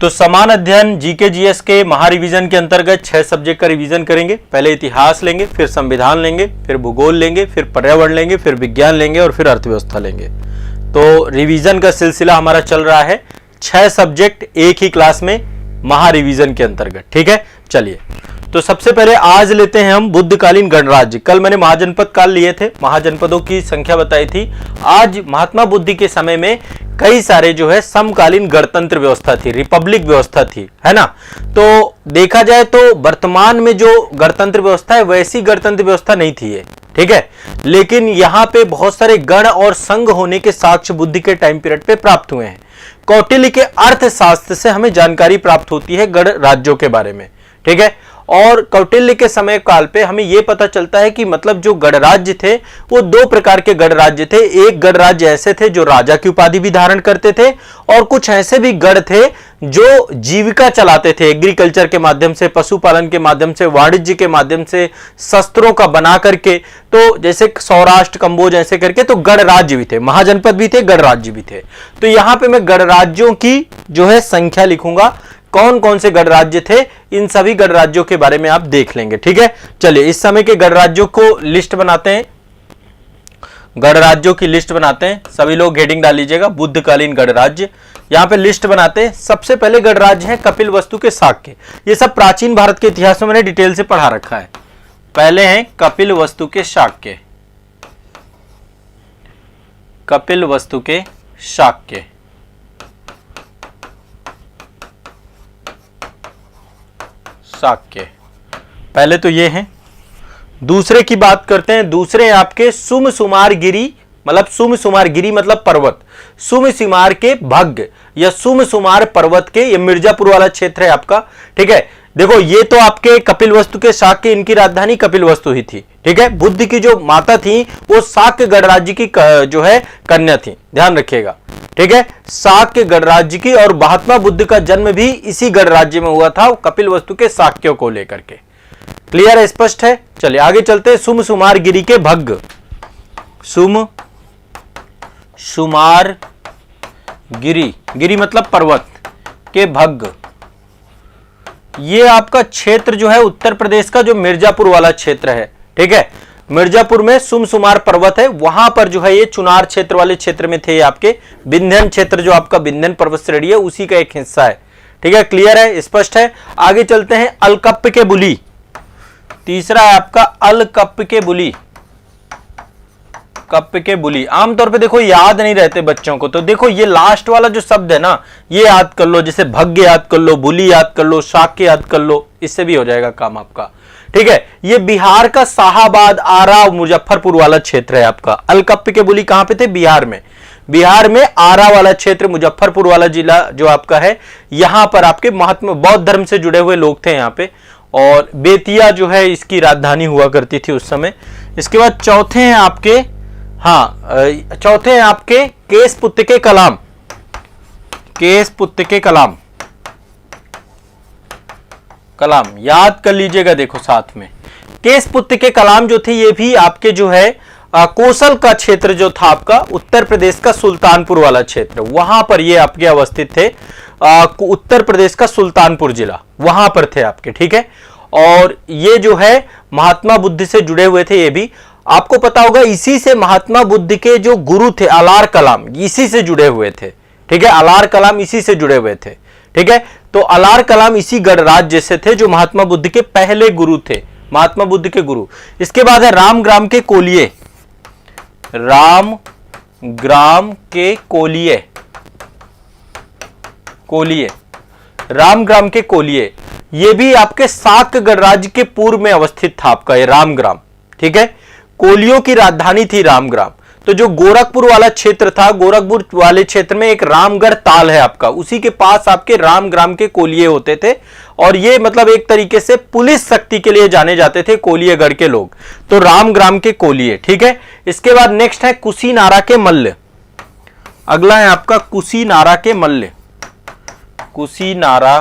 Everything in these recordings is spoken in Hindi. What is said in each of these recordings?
तो समान अध्ययन जीके जीएस के महारिवीजन के अंतर्गत 6 सब्जेक्ट का रिवीजन करेंगे। पहले इतिहास लेंगे, फिर संविधान लेंगे, फिर भूगोल लेंगे, फिर पर्यावरण लेंगे, फिर विज्ञान लेंगे और फिर अर्थव्यवस्था लेंगे। तो रिवीजन का सिलसिला हमारा चल रहा है, 6 सब्जेक्ट एक ही क्लास में महारिवीजन के अंतर्गत। ठीक है, चलिए तो सबसे पहले आज लेते हैं हम बुद्धकालीन गणराज्य। कल मैंने महाजनपद काल लिए थे, महाजनपदों की संख्या बताई थी। आज महात्मा बुद्ध के समय में कई सारे जो है समकालीन गणतंत्र व्यवस्था थी, रिपब्लिक व्यवस्था थी, है ना। तो देखा जाए तो वर्तमान में जो गणतंत्र व्यवस्था है वैसी गणतंत्र व्यवस्था नहीं थी ये, ठीक है। लेकिन यहाँ पे बहुत सारे गण और संघ होने के साक्ष्य बुद्ध के टाइम पीरियड पे प्राप्त हुए हैं। कौटिल्य के अर्थशास्त्र से हमें जानकारी प्राप्त होती है गण राज्यों के बारे में, ठीक है। और कौटिल्य के समय काल पे हमें यह पता चलता है कि मतलब जो गणराज्य थे वो 2 प्रकार के गणराज्य थे। एक गणराज्य ऐसे थे जो राजा की उपाधि भी धारण करते थे, और कुछ ऐसे भी गण थे जो जीविका चलाते थे एग्रीकल्चर के माध्यम से, पशुपालन के माध्यम से, वाणिज्य के माध्यम से, शस्त्रों का बना करके। तो जैसे सौराष्ट्र, कंबोज ऐसे करके तो गणराज्य भी थे, महाजनपद भी थे, गणराज्य भी थे। तो यहां पे मैं गणराज्यों की जो है संख्या लिखूंगा, कौन कौन से गणराज्य थे, इन सभी गणराज्यों के बारे में आप देख लेंगे। ठीक है, चलिए इस समय के गणराज्यों को लिस्ट बनाते हैं, गणराज्यों की लिस्ट बनाते हैं। सभी लोग हेडिंग डाल लीजिएगा, बुद्धकालीन गणराज्य। यहां पे लिस्ट बनाते हैं। सबसे पहले गणराज्य है कपिलवस्तु के शाक्य। ये सब प्राचीन भारत के इतिहास में मैंने डिटेल से पढ़ा रखा है। पहले हैं कपिलवस्तु के शाक्य, कपिलवस्तु के शाक्य। शाक्य पहले तो ये हैं। दूसरे की बात करते हैं। दूसरे आपके सुमसुमारगिरी, मतलब सुमसुमारगिरी मतलब पर्वत, सुमसुमार के भग्ग या सुमसुमार पर्वत के, ये मिर्जापुर वाला क्षेत्र है आपका। ठीक है, देखो ये तो आपके कपिलवस्तु के शाक्य, इनकी राजधानी कपिलवस्तु ही थी। ठीक है, बुद्ध की जो माता थी वो शाक्य गणराज्य की जो है कन्या थी, ध्यान रखिएगा। ठीक है, शाक्य गणराज्य की, और महात्मा बुद्ध का जन्म भी इसी गणराज्य में हुआ था, कपिलवस्तु के शाक्यों को लेकर के। क्लियर है, स्पष्ट है। चलिए आगे चलते हैं। सुमसुमार गिरी के भग्ग, सुमसुमार गिरी, गिरी मतलब पर्वत के भग्ग, ये आपका क्षेत्र जो है उत्तर प्रदेश का जो मिर्जापुर वाला क्षेत्र है। ठीक है, मिर्जापुर में सुमसुमार पर्वत है, वहां पर जो है ये चुनार क्षेत्र वाले क्षेत्र में थे आपके। विंध्यन क्षेत्र जो आपका विंध्यन पर्वत श्रेणी है उसी का एक हिस्सा है। ठीक है, क्लियर है, स्पष्ट है। आगे चलते हैं। अलकप्प के बुली, तीसरा है आपका अलकप्प के बुली। कप्प के बुली आमतौर पे देखो याद नहीं रहते बच्चों को, तो देखो ये लास्ट वाला जो शब्द है ना ये याद कर लो, जैसे भग्य याद कर लो, बुली याद कर लो, शाक्य याद कर लो, इससे भी हो जाएगा काम आपका। ठीक है, ये बिहार का शाहाबाद, आरा, मुजफ्फरपुर वाला क्षेत्र है आपका। अलकप्प के बुली कहां पे थे? बिहार में। बिहार में आरा वाला क्षेत्र, मुजफ्फरपुर वाला जिला जो आपका है, यहां पर आपके महात्मा बौद्ध धर्म से जुड़े हुए लोग थे यहाँ पे। और बेतिया जो है इसकी राजधानी हुआ करती थी उस समय। इसके बाद चौथे हैं आपके, चौथे हैं आपके केसपुत्र के कलाम, केसपुत्र के कलाम, कलाम याद कर लीजिएगा। देखो साथ में केसपुत्र के कलाम जो थे ये भी आपके जो है कौशल का क्षेत्र जो था आपका, उत्तर प्रदेश का सुल्तानपुर वाला क्षेत्र, वहां पर ये आपके अवस्थित थे। उत्तर प्रदेश का सुल्तानपुर जिला, वहां पर थे आपके। ठीक है, और ये जो है महात्मा बुद्ध से जुड़े हुए थे। ये भी आपको पता होगा, इसी से महात्मा बुद्ध के जो गुरु थे अलार कलाम, इसी से जुड़े हुए थे। ठीक है, अलार कलाम इसी से जुड़े हुए थे। ठीक है, तो अलार कलाम इसी गणराज्य से थे जो महात्मा बुद्ध के पहले गुरु थे, महात्मा बुद्ध के गुरु। इसके बाद है रामग्राम के कोलिये, रामग्राम के कोलिये, कोलिये, रामग्राम के कोलिये, ये भी आपके शाक्य गणराज्य के पूर्व में अवस्थित था आपका ये रामग्राम। ठीक है, कोलियों की राजधानी थी रामग्राम। तो जो गोरखपुर वाला क्षेत्र था, गोरखपुर वाले क्षेत्र में एक रामगढ़ ताल है आपका, उसी के पास आपके रामग्राम के कोलिये होते थे। और ये मतलब एक तरीके से पुलिस शक्ति के लिए जाने जाते थे कोलियेगढ़ के लोग, तो रामग्राम के कोलिये। ठीक है, इसके बाद नेक्स्ट है कुशीनारा के मल्ल। अगला है आपका कुशीनारा के मल्ल, कुशीनारा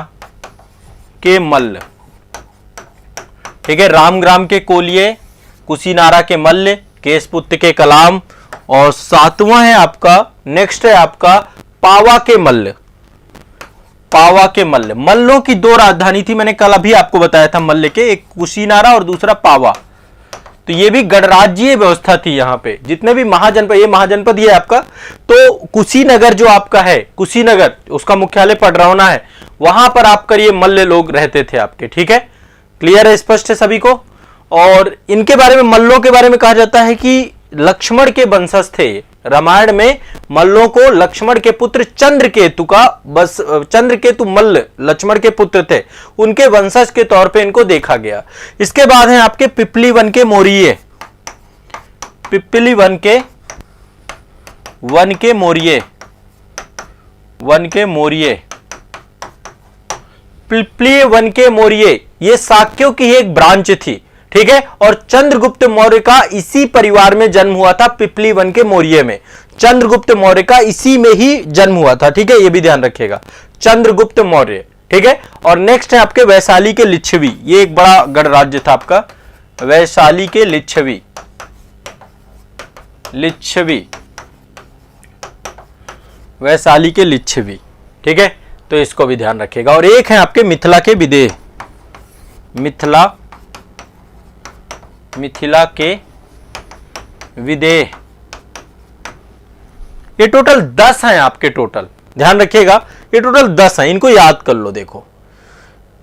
के मल्ल। ठीक है, रामग्राम के कोलिये, कुशीनारा के मल्ल, केसपुत्र के कलाम, और सातवां है आपका, नेक्स्ट है आपका पावा के मल्ल, पावा के मल्ल। मल्लों की दो राजधानी थी, मैंने कल अभी आपको बताया था मल्ल के, एक कुशीनारा और दूसरा पावा। तो ये भी गणराज्यीय व्यवस्था थी। यहां पे जितने भी महाजनपद, ये महाजनपद ये आपका, तो कुशीनगर जो आपका है, कुशीनगर उसका मुख्यालय पडरौना है, वहां पर आपका ये मल्ल लोग रहते थे आपके। ठीक है, क्लियर है, स्पष्ट है सभी को। और इनके बारे में, मल्लों के बारे में कहा जाता है कि लक्ष्मण के वंशज थे। रामायण में मल्लों को लक्ष्मण के पुत्र चंद्रकेतु का, बस चंद्रकेतु मल्ल लक्ष्मण के पुत्र थे, उनके वंशज के तौर पे इनको देखा गया। इसके बाद हैं आपके पिपली वन के मौर्य, पिपली वन के मौर्य, पिपली वन के मौर्य, ये शाक्यों की एक ब्रांच थी। ठीक है, और चंद्रगुप्त मौर्य का इसी परिवार में जन्म हुआ था, पिपली वन के मौर्य में। चंद्रगुप्त मौर्य का इसी में ही जन्म हुआ था। ठीक है, ये भी ध्यान रखिएगा, चंद्रगुप्त मौर्य। ठीक है, और नेक्स्ट है आपके वैशाली के लिच्छवी, ये एक बड़ा गणराज्य था आपका, वैशाली के लिच्छवी, वैशाली के लिच्छवी। ठीक है, तो इसको भी ध्यान रखिएगा। और एक है आपके मिथिला के विदेह, मिथिला के विदेह। ये टोटल 10 हैं आपके, टोटल ध्यान रखिएगा, ये टोटल 10 हैं, इनको याद कर लो। देखो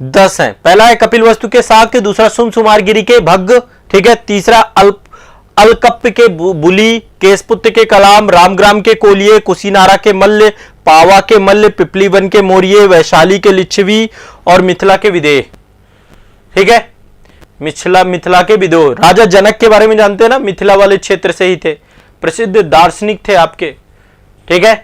10 हैं। पहला है कपिलवस्तु के शाक्य, दूसरा सुमसुमारगिरी के भग्ग, ठीक है, तीसरा अलकप्प के बुली, केशपुत्र के कलाम, रामग्राम के कोलिये, कुशीनारा के मल्ल, पावा के मल्ल, पिपली वन के मौर्य, वैशाली के लिच्छवी और मिथिला के विदेह। ठीक है, मिथिला के विदोह। राजा जनक के बारे में जानते हैं ना, मिथिला वाले क्षेत्र से ही थे, प्रसिद्ध दार्शनिक थे आपके। ठीक है,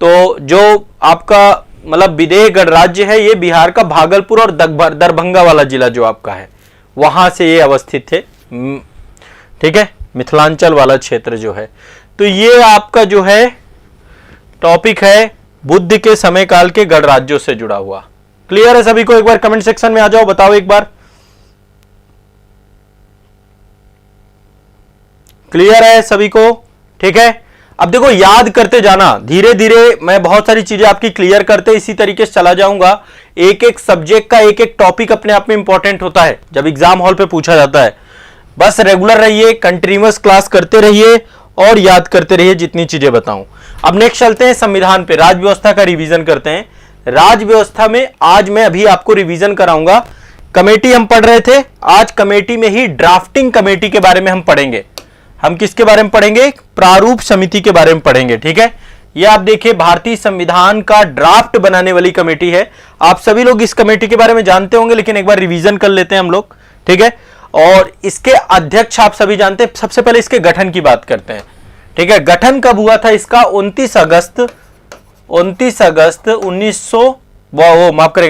तो जो आपका मतलब विदेह गणराज्य है, ये बिहार का भागलपुर और दरभंगा वाला जिला जो आपका है, वहां से ये अवस्थित थे। ठीक है, मिथिलांचल वाला क्षेत्र जो है। तो ये आपका जो है टॉपिक है बुद्ध के समय काल के गणराज्यों से जुड़ा हुआ। क्लियर है सभी को? एक बार कमेंट सेक्शन में आ जाओ, बताओ एक बार। क्लियर है सभी को? ठीक है, अब देखो याद करते जाना, धीरे धीरे मैं बहुत सारी चीजें आपकी क्लियर करते इसी तरीके से चला जाऊंगा। एक एक सब्जेक्ट का एक एक टॉपिक अपने आप में इंपॉर्टेंट होता है जब एग्जाम हॉल पे पूछा जाता है। बस रेगुलर रहिए, कंटिन्यूअस क्लास करते रहिए और याद करते रहिए जितनी चीजें बताऊं। अब नेक्स्ट चलते हैं संविधान पे, राज व्यवस्था का रिवीजन करते हैं। राज व्यवस्था में आज मैं अभी आपको रिवीजन कराऊंगा। कमेटी हम पढ़ रहे थे, आज कमेटी में ही ड्राफ्टिंग कमेटी के बारे में हम पढ़ेंगे। हम किसके बारे में पढ़ेंगे? प्रारूप समिति के बारे में पढ़ेंगे। ठीक है, ये आप देखिए भारतीय संविधान का ड्राफ्ट बनाने वाली कमेटी है। आप सभी लोग इस कमेटी के बारे में जानते होंगे, लेकिन एक बार रिवीजन कर लेते हैं हम लोग। ठीक है, और इसके अध्यक्ष आप सभी जानते हैं। सबसे पहले इसके गठन की बात करते हैं। ठीक है, गठन कब हुआ था इसका? 29 अगस्त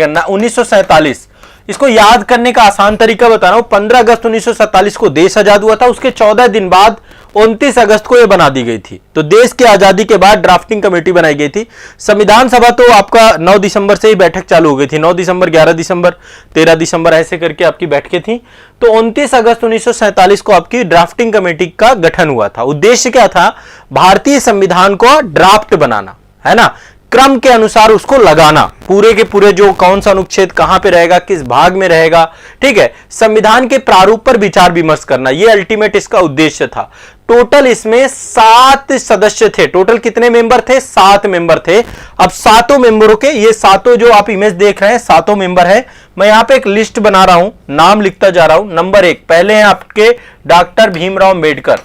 1947। इसको याद करने का आसान तरीका बता रहा हूं। 15 अगस्त 1947 को देश आजाद हुआ था, उसके 14 दिन बाद 29 अगस्त को यह बना दी गई थी। तो देश की आजादी के बाद ड्राफ्टिंग कमेटी बनाई गई थी। संविधान सभा तो आपका 9 दिसंबर से ही बैठक चालू हो गई थी। 9 दिसंबर, 11 दिसंबर, 13 दिसंबर ऐसे करके आपकी बैठकें थी। तो 29 अगस्त 1947 को आपकी ड्राफ्टिंग कमेटी का गठन हुआ था। उद्देश्य क्या था? भारतीय संविधान को ड्राफ्ट बनाना, है ना, क्रम के अनुसार उसको लगाना, पूरे के पूरे जो कौन सा अनुच्छेद कहां पे रहेगा, किस भाग में रहेगा। ठीक है, संविधान के प्रारूप पर विचार विमर्श करना, ये अल्टीमेट इसका उद्देश्य था। टोटल इसमें 7 सदस्य थे। टोटल कितने मेंबर थे? 7 मेंबर थे। अब 7 मेंबरों के, ये 7 जो आप इमेज देख रहे हैं 7 मेंबर है। मैं यहां पे एक लिस्ट बना रहा हूं, नाम लिखता जा रहा हूं। नंबर 1 पहले हैं आपके डॉक्टर भीमराव अंबेडकर,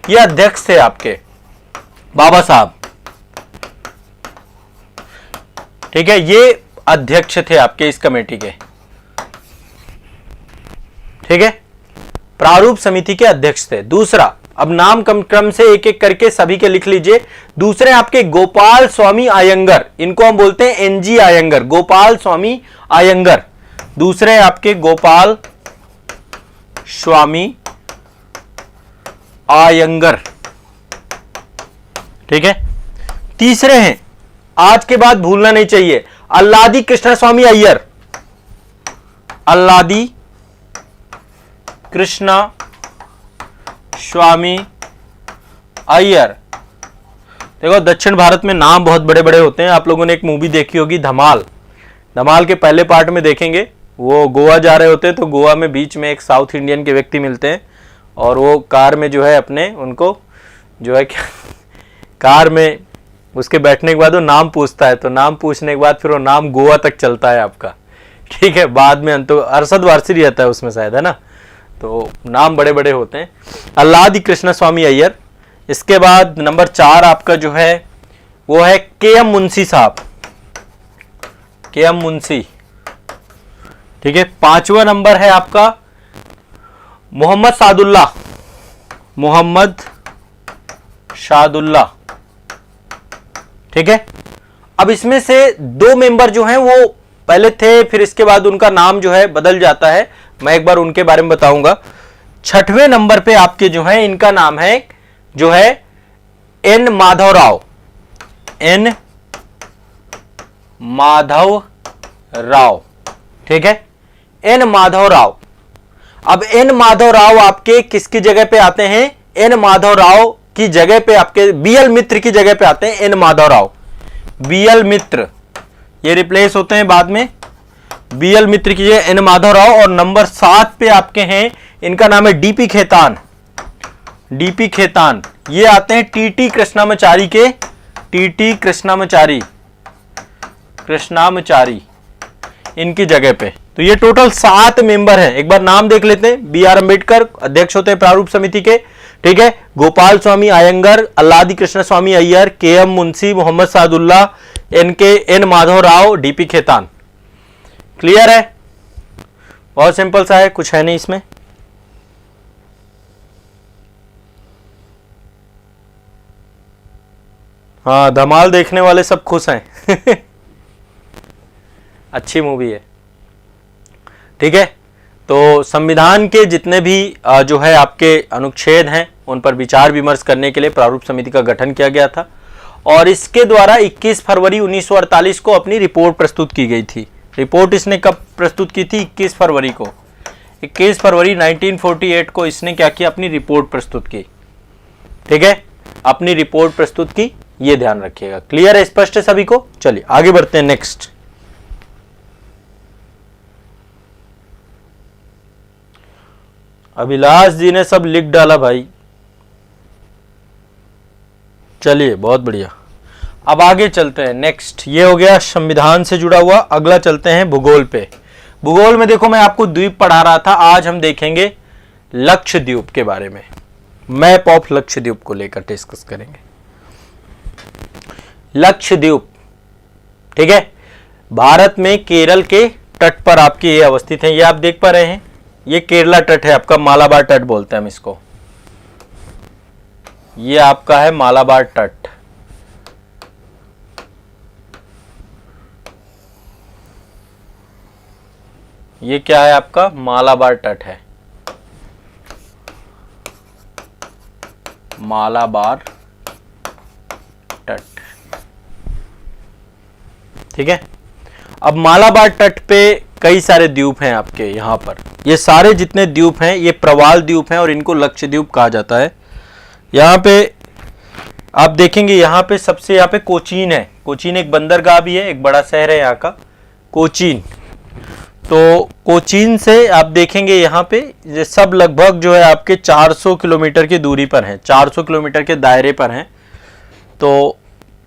ये अध्यक्ष थे आपके, बाबा साहब। ठीक है, ये अध्यक्ष थे आपके इस कमेटी के। ठीक है, प्रारूप समिति के अध्यक्ष थे। दूसरा, अब नाम क्रम से एक एक करके सभी के लिख लीजिए। दूसरे आपके गोपाल स्वामी अयंगर, इनको हम बोलते हैं एनजी अयंगर, गोपाल स्वामी अयंगर। दूसरे आपके गोपाल स्वामी अयंगर। ठीक है, तीसरे हैं, आज के बाद भूलना नहीं चाहिए, अल्लादी कृष्ण स्वामी अय्यर, अल्लादी कृष्णा स्वामी अय्यर। देखो दक्षिण भारत में नाम बहुत बड़े बड़े होते हैं। आप लोगों ने एक मूवी देखी होगी धमाल, धमाल के पहले पार्ट में देखेंगे, वो गोवा जा रहे होते हैं तो गोवा में बीच में एक साउथ इंडियन के व्यक्ति मिलते हैं और वो कार में जो है अपने उनको जो है कार में उसके बैठने के बाद वो नाम पूछता है, तो नाम पूछने के बाद फिर वो नाम गोवा तक चलता है आपका, ठीक है। बाद में तो अरशद वारसी रहता है उसमें शायद, है ना, तो नाम बड़े बड़े होते हैं। अल्लादी कृष्ण स्वामी अय्यर। इसके बाद नंबर 4 आपका जो है वो है के.एम. मुंशी साहब, के.एम. मुंशी, ठीक है। 5वां नंबर है आपका मोहम्मद सादुल्ला, मोहम्मद शादुल्ला, ठीक है। अब इसमें से 2 मेंबर जो हैं वो पहले थे, फिर इसके बाद उनका नाम जो है बदल जाता है, मैं एक बार उनके बारे में बताऊंगा। 6वें नंबर पे आपके जो है इनका नाम है जो है एन माधव राव, एन माधव राव, ठीक है, एन माधव राव। अब एन माधव राव आपके किसकी जगह पे आते हैं? एन माधव राव की जगह पे आपके बीएल मित्र की जगह पे आते हैं एन माधव राव, बीएल मित्र, ये रिप्लेस होते हैं बाद में, बीएल मित्र की जगह एन माधव राव। और नंबर 7 पे आपके हैं, इनका नाम है डीपी खेतान, डीपी खेतान, ये आते हैं टीटी कृष्णामाचारी के, टीटी कृष्णामाचारी, कृष्णामाचारी इनकी जगह पे। तो ये टोटल 7 मेंबर हैं। एक बार नाम देख लेते हैं। बी आर अम्बेडकर अध्यक्ष होते हैं प्रारूप समिति के, ठीक है। Gopalaswami Ayyangar, Alladi Krishnaswami Ayyar, K M. Munshi, Mohammad Saadulla, N Madhav Rao, D P Khaitan. Clear है? बहुत सिंपल सा है, कुछ है नहीं इसमें। हाँ, धमाल देखने वाले सब खुश हैं अच्छी मूवी है, ठीक है। तो संविधान के जितने भी जो है आपके अनुच्छेद हैं उन पर विचार विमर्श करने के लिए प्रारूप समिति का गठन किया गया था और इसके द्वारा 21 फरवरी 1948 को अपनी रिपोर्ट प्रस्तुत की गई थी। रिपोर्ट इसने कब प्रस्तुत की थी? 21 फरवरी को, 21 फरवरी 1948 को इसने क्या किया? अपनी रिपोर्ट प्रस्तुत की, ठीक है, अपनी रिपोर्ट प्रस्तुत की, ये ध्यान रखिएगा। क्लियर है? स्पष्ट है सभी को? चलिए आगे बढ़ते हैं। नेक्स्ट, अभिलाष जी ने सब लिख डाला भाई, चलिए बहुत बढ़िया। अब आगे चलते हैं। नेक्स्ट, ये हो गया संविधान से जुड़ा हुआ। अगला चलते हैं भूगोल पे। भूगोल में देखो मैं आपको द्वीप पढ़ा रहा था, आज हम देखेंगे लक्षद्वीप के बारे में। मैप ऑफ लक्षद्वीप को लेकर डिस्कस करेंगे। लक्षद्वीप, ठीक है, भारत में केरल के तट पर आपके ये अवस्थित है। ये आप देख पा रहे हैं, ये केरला तट है आपका, मालाबार तट बोलते हैं हम इसको। ये आपका है मालाबार तट, ये क्या है आपका? मालाबार तट है, मालाबार तट, ठीक है। अब मालाबार तट पे कई सारे द्वीप हैं आपके यहाँ पर। ये सारे जितने द्वीप हैं ये प्रवाल द्वीप हैं और इनको लक्षद्वीप कहा जाता है। यहाँ पे आप देखेंगे, यहाँ पे सबसे यहाँ पे कोचीन है। कोचीन एक बंदरगाह भी है, एक बड़ा शहर है यहाँ का कोचीन। तो कोचीन से आप देखेंगे यहाँ पे ये सब लगभग जो है आपके 400 किलोमीटर की दूरी पर हैं, 400 किलोमीटर के दायरे पर हैं। तो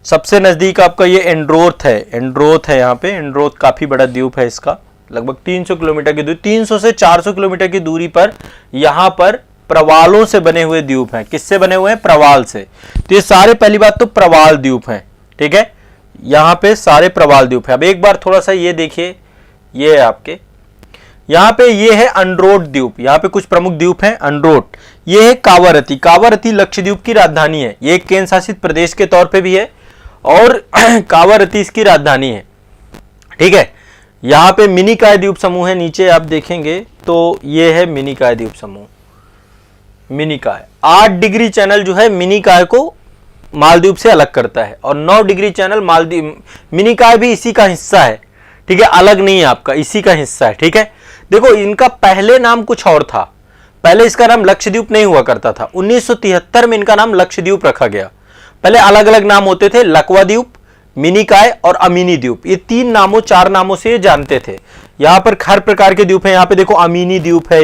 सबसे नज़दीक आपका ये एंड्रोथ है, एंड्रोथ है यहाँ पे। एंड्रोथ काफ़ी बड़ा द्वीप है इसका, लगभग 300 किलोमीटर की दूरी, 300 से 400 किलोमीटर की दूरी पर यहाँ पर प्रवालों से बने हुए द्वीप हैं। किससे बने हुए हैं? प्रवाल से। तो ये सारे, पहली बात तो प्रवाल द्वीप हैं, ठीक है, यहाँ पे सारे प्रवाल द्वीप हैं। अब एक बार थोड़ा सा ये देखिए, ये है आपके यहाँ पे, ये है अंड्रोट द्वीप। यहाँ पे कुछ प्रमुख द्वीप हैं। अंड्रोट, ये है कावारती। कावारती लक्षद्वीप की राजधानी है, ये एक केंद्र शासित प्रदेश के तौर पे भी है और कावारती इसकी राजधानी है, ठीक है। यहाँ पे मिनिकॉय द्वीप समूह है, नीचे आप देखेंगे तो ये है मिनिकॉय द्वीप समूह। मिनिकॉय 8 डिग्री चैनल जो है मिनिकॉय को मालदीव से अलग करता है और 9 डिग्री चैनल मालदीव, मिनिकॉय भी इसी का हिस्सा है, ठीक है, अलग नहीं है आपका, इसी का हिस्सा है, ठीक है। देखो इनका पहले नाम कुछ और था, पहले इसका नाम लक्षद्वीप नहीं हुआ करता था। 1973 में इनका नाम लक्षद्वीप रखा गया। पहले अलग अलग नाम होते थे, लकवा द्वीप, मिनिकाय और अमीनी द्वीप, ये 3 नामों 4 नामों से ये जानते थे। यहाँ पर हर प्रकार के द्वीप है, यहाँ पे देखो अमीनी द्वीप है,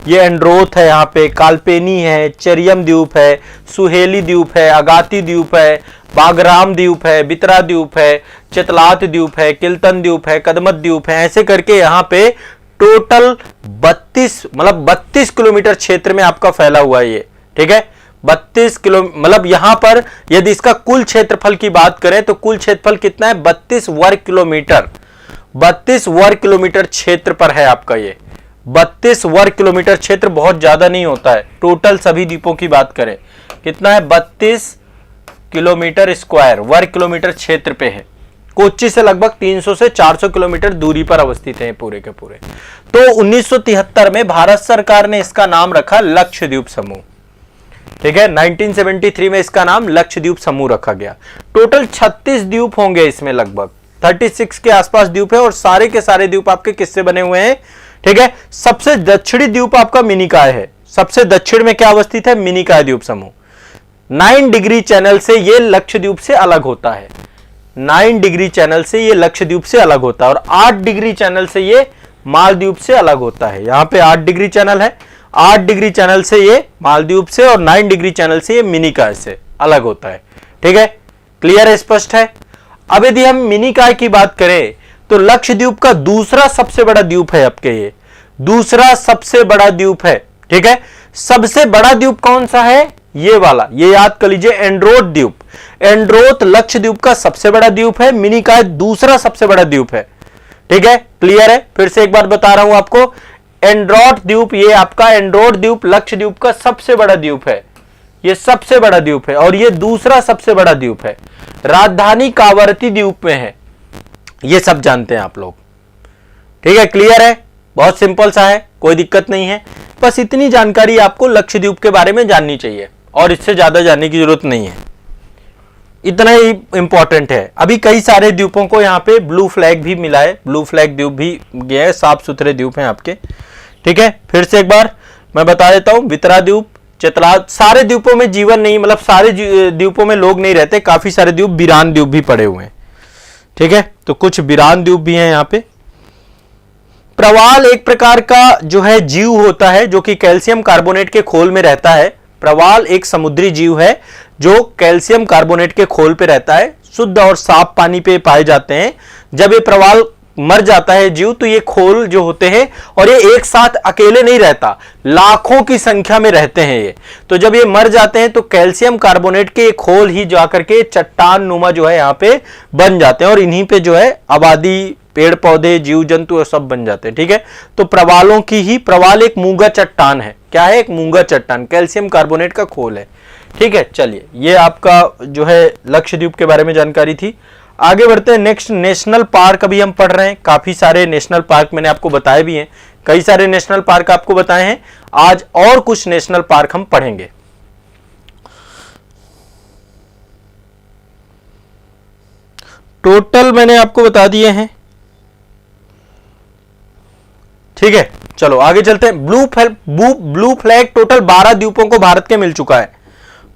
ये एंड्रोथ है, यहाँ पे काल्पेनी है, चरियम द्वीप है, सुहेली द्वीप है, अगाती द्वीप है, बागराम द्वीप है, बितरा द्वीप है, चितलात द्वीप है, किल्तन द्वीप है, कदमत द्वीप है। ऐसे करके यहाँ पे टोटल 32 किलोमीटर क्षेत्र में आपका फैला हुआ है ये, ठीक है। 32 किलो मतलब यहां पर यदि इसका कुल क्षेत्रफल की बात करें तो कुल क्षेत्रफल कितना है, 32 वर्ग किलोमीटर। 32 वर्ग किलोमीटर क्षेत्र पर है आपका ये। 32 वर्ग किलोमीटर क्षेत्र बहुत ज्यादा नहीं होता है। टोटल सभी द्वीपों की बात करें कितना है, 32 किलोमीटर स्क्वायर वर्ग किलोमीटर क्षेत्र पे है। कोच्चि से लगभग 300 से 400 किलोमीटर दूरी पर अवस्थित है पूरे के पूरे। तो 1973 में भारत सरकार ने इसका नाम रखा लक्षद्वीप समूह, ठीक है। 1973 में इसका नाम लक्षद्वीप समूह रखा गया। टोटल 36 द्वीप होंगे इसमें, लगभग 36 के आसपास द्वीप है और सारे के सारे द्वीप आपके किससे बने हुए हैं, ठीक है। सबसे दक्षिणी द्वीप आपका मिनिकाय है। सबसे दक्षिण में क्या अवस्थित है, मिनिकाय द्वीप समूह। 9 डिग्री चैनल से ये लक्षद्वीप से अलग होता है। 9 डिग्री चैनल से ये लक्षद्वीप से अलग होता है और 8 डिग्री चैनल से ये मालदीव से अलग होता है। यहां पे 8 डिग्री चैनल है, 8 डिग्री चैनल से ये मालदीव से और 9 डिग्री चैनल से ये मिनिकाय से अलग होता है, ठीक है। क्लियर है, स्पष्ट है। अब यदि हम मिनिकाय की बात करें तो लक्षद्वीप का दूसरा सबसे बड़ा द्वीप है आपके, ये दूसरा सबसे बड़ा द्वीप है, ठीक है। सबसे बड़ा द्वीप कौन सा है, ये वाला, ये याद कर लीजिए, एंड्रोथ द्वीप। एंड्रोथ लक्षद्वीप का सबसे बड़ा द्वीप है, मिनिकाय दूसरा सबसे बड़ा द्वीप है, ठीक है। क्लियर है, फिर से एक बार बता रहा हूं आपको, एंड्रोथ द्वीप, ये आपका एंड्रोथ द्वीप लक्षद्वीप का सबसे बड़ा द्वीप है, ये सबसे बड़ा द्वीप है और ये दूसरा सबसे बड़ा द्वीप है। राजधानी कावरती द्वीप में है, ये सब जानते हैं आप लोग, ठीक है। क्लियर है, बहुत सिंपल सा है, कोई दिक्कत नहीं है। बस इतनी जानकारी आपको लक्षद्वीप के बारे में जाननी चाहिए और इससे ज्यादा जानने की जरूरत नहीं है, इतना ही इंपॉर्टेंट है। अभी कई सारे द्वीपों को यहाँ पे ब्लू फ्लैग भी मिला है, ब्लू फ्लैग द्वीप भी गया है, साफ सुथरे द्वीप हैं आपके, ठीक है। फिर से एक बार मैं बता देता हूँ, बितरा द्वीप, चितलात, सारे द्वीपों में जीवन नहीं, मतलब सारे द्वीपों में लोग नहीं रहते, काफी सारे द्वीप वीरान द्वीप भी पड़े हुए हैं, ठीक है। तो कुछ वीरान द्वीप भी हैं यहाँ पे। प्रवाल एक प्रकार का जो है जीव होता है जो कि कैल्शियम कार्बोनेट के खोल में रहता है। प्रवाल एक समुद्री जीव है जो कैल्शियम कार्बोनेट के खोल पे रहता है, शुद्ध और साफ पानी पे पाए जाते हैं। जब ये प्रवाल मर जाता है जीव तो ये खोल जो होते हैं, और ये एक साथ अकेले नहीं रहता, लाखों की संख्या में रहते हैं ये। तो जब ये मर जाते हैं तो कैल्शियम कार्बोनेट के खोल ही जाकर के चट्टान नुमा जो है यहाँ पे बन जाते हैं और इन्हीं पे जो है आबादी, पेड़ पौधे, जीव जंतु सब बन जाते हैं, ठीक है। तो प्रवालों की ही, प्रवाल एक मूंगा चट्टान है। क्या है, एक मूंगा चट्टान, कैल्शियम कार्बोनेट का खोल है, ठीक है। चलिए, ये आपका जो है लक्षद्वीप के बारे में जानकारी थी। आगे बढ़ते हैं, नेक्स्ट नेशनल पार्क अभी हम पढ़ रहे हैं। काफी सारे नेशनल पार्क मैंने आपको बताए भी हैं, कई सारे नेशनल पार्क आपको बताए हैं। आज और कुछ नेशनल पार्क हम पढ़ेंगे। टोटल मैंने आपको बता दिए हैं, ठीक है। चलो आगे चलते हैं। ब्लू फ्लैग टोटल 12 द्वीपों को भारत के मिल चुका है।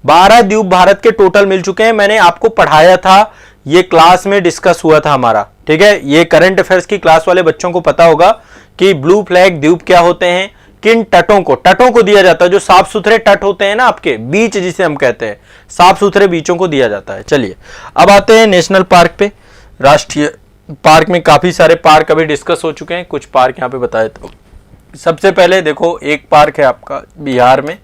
12 द्वीप भारत के टोटल मिल चुके हैं। मैंने आपको पढ़ाया था, ये क्लास में डिस्कस हुआ था हमारा, ठीक है। ये करंट अफेयर्स की क्लास वाले बच्चों को पता होगा कि ब्लू फ्लैग द्वीप क्या होते हैं, किन तटों को दिया जाता है, जो साफ सुथरे तट होते हैं ना आपके, बीच जिसे हम कहते हैं, साफ सुथरे बीचों को दिया जाता है। चलिए अब आते हैं नेशनल पार्क पे। राष्ट्रीय पार्क में काफी सारे पार्क अभी डिस्कस हो चुके हैं, कुछ पार्क यहाँ पे बताए। तो सबसे पहले देखो, एक पार्क है आपका बिहार में,